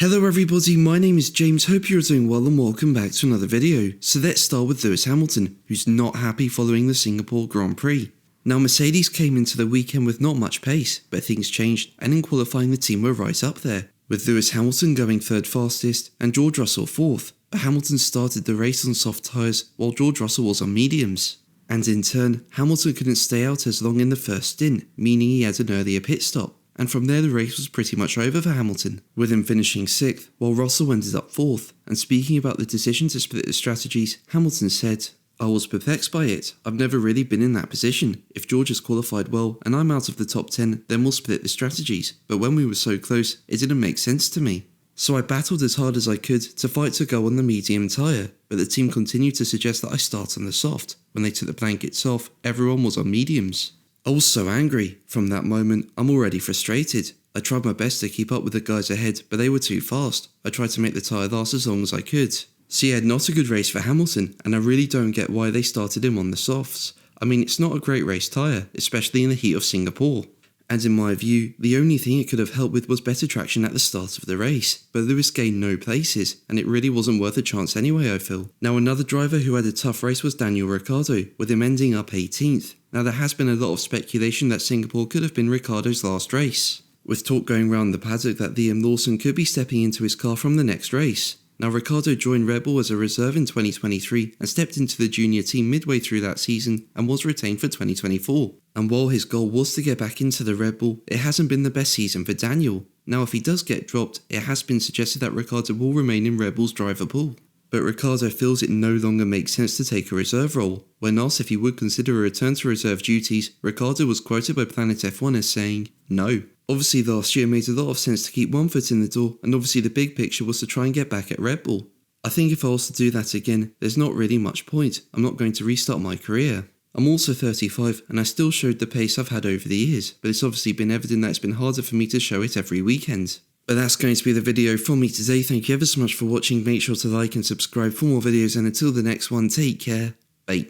Hello everybody, my name is James, hope you're doing well and welcome back to another video. So let's start with Lewis Hamilton, who's not happy following the Singapore Grand Prix. Now Mercedes came into the weekend with not much pace, but things changed and in qualifying the team were right up there, with Lewis Hamilton going third fastest and George Russell fourth, but Hamilton started the race on soft tyres while George Russell was on mediums. And in turn, Hamilton couldn't stay out as long in the first stint, meaning he had an earlier pit stop. And from there the race was pretty much over for Hamilton, with him finishing 6th while Russell ended up 4th. And speaking about the decision to split the strategies, Hamilton said, "I was perplexed by it. I've never really been in that position. If George has qualified well and I'm out of the top 10, then we'll split the strategies. But when we were so close, it didn't make sense to me. So I battled as hard as I could to fight to go on the medium tyre, but the team continued to suggest that I start on the soft. When they took the blankets off, everyone was on mediums. I was so angry. From that moment, I'm already frustrated. I tried my best to keep up with the guys ahead, but they were too fast. I tried to make the tyre last as long as I could." So yeah, not a good race for Hamilton, and I really don't get why they started him on the softs. I mean, it's not a great race tyre, especially in the heat of Singapore. And in my view, the only thing it could have helped with was better traction at the start of the race, but Lewis gained no places, and it really wasn't worth a chance anyway, I feel. Now another driver who had a tough race was Daniel Ricciardo, with him ending up 18th. Now there has been a lot of speculation that Singapore could have been Ricciardo's last race, with talk going around the paddock that Liam Lawson could be stepping into his car from the next race. Now Ricciardo joined Red Bull as a reserve in 2023 and stepped into the junior team midway through that season and was retained for 2024. And while his goal was to get back into the Red Bull, it hasn't been the best season for Daniel. Now if he does get dropped, it has been suggested that Ricciardo will remain in Red Bull's driver pool. But Ricciardo feels it no longer makes sense to take a reserve role. When asked if he would consider a return to reserve duties, Ricciardo was quoted by Planet F1 as saying, "No." Obviously last year made a lot of sense to keep one foot in the door, and obviously the big picture was to try and get back at Red Bull. I think if I was to do that again, there's not really much point. I'm not going to restart my career. I'm also 35 and I still showed the pace I've had over the years, but it's obviously been evident that it's been harder for me to show it every weekend. But that's going to be the video from me today. Thank you ever so much for watching. Make sure to like and subscribe for more videos, and until the next one, take care. Bye.